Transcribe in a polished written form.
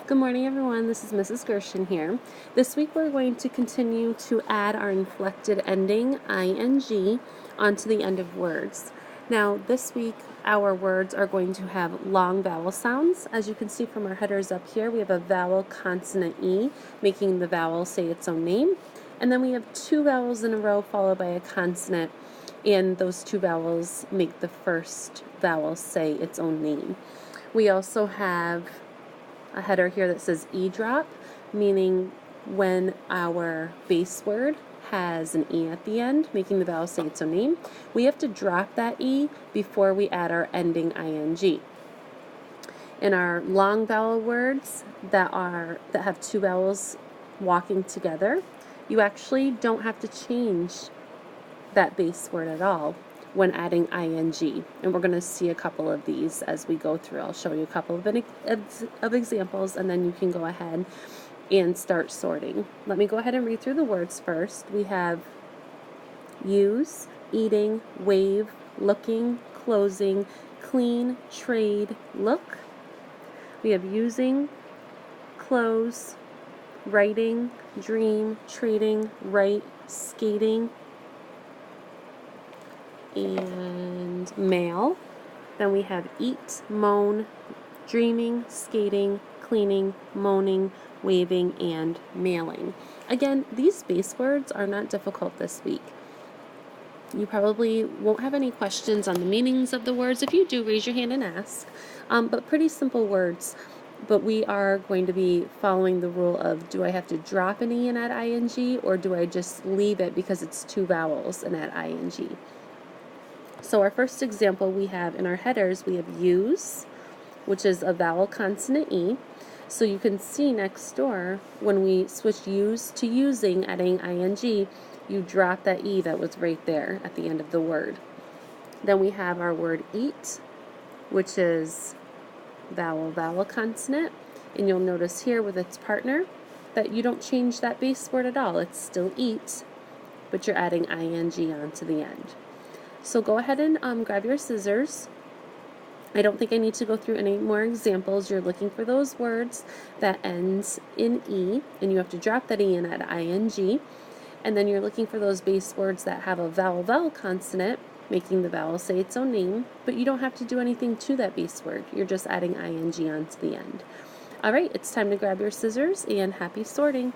Good morning, everyone. This is Mrs. Gershon here. This week we're going to continue to add our inflected ending, ing, onto the end of words. Now, this week our words are going to have long vowel sounds. As you can see from our headers up here, we have a vowel consonant E, making the vowel say its own name. And then we have two vowels in a row followed by a consonant, and those two vowels make the first vowel say its own name. We also have a header here that says E drop, meaning when our base word has an E at the end, making the vowel say its own name, we have to drop that E before we add our ending ing. In our long vowel words that have two vowels walking together, you actually don't have to change that base word at all when adding ing, and we're going to see a couple of these as we go through. I'll show you a couple of examples, and then you can go ahead and start sorting. Let me go ahead and read through the words first. We have use, eating, wave, looking, closing, clean, trade, look. We have using, close, writing, dream, trading, write, skating, and mail. Then we have eat, moan, dreaming, skating, cleaning, moaning, waving, and mailing. Again, these base words are not difficult this week. You probably won't have any questions on the meanings of the words. If you do, raise your hand and ask. But pretty simple words. But we are going to be following the rule of, do I have to drop an E and add ing, or do I just leave it because it's two vowels and add ing? So our first example we have in our headers, we have use, which is a vowel consonant E. So you can see next door, when we switch use to using, adding ing, you drop that E that was right there at the end of the word. Then we have our word eat, which is vowel consonant. And you'll notice here with its partner that you don't change that base word at all. It's still eat, but you're adding ing onto the end. So go ahead and grab your scissors. I don't think I need to go through any more examples. You're looking for those words that ends in E, and you have to drop that E and add ing. And then you're looking for those base words that have a vowel consonant, making the vowel say its own name, but you don't have to do anything to that base word. You're just adding ing onto the end. All right, it's time to grab your scissors, and happy sorting.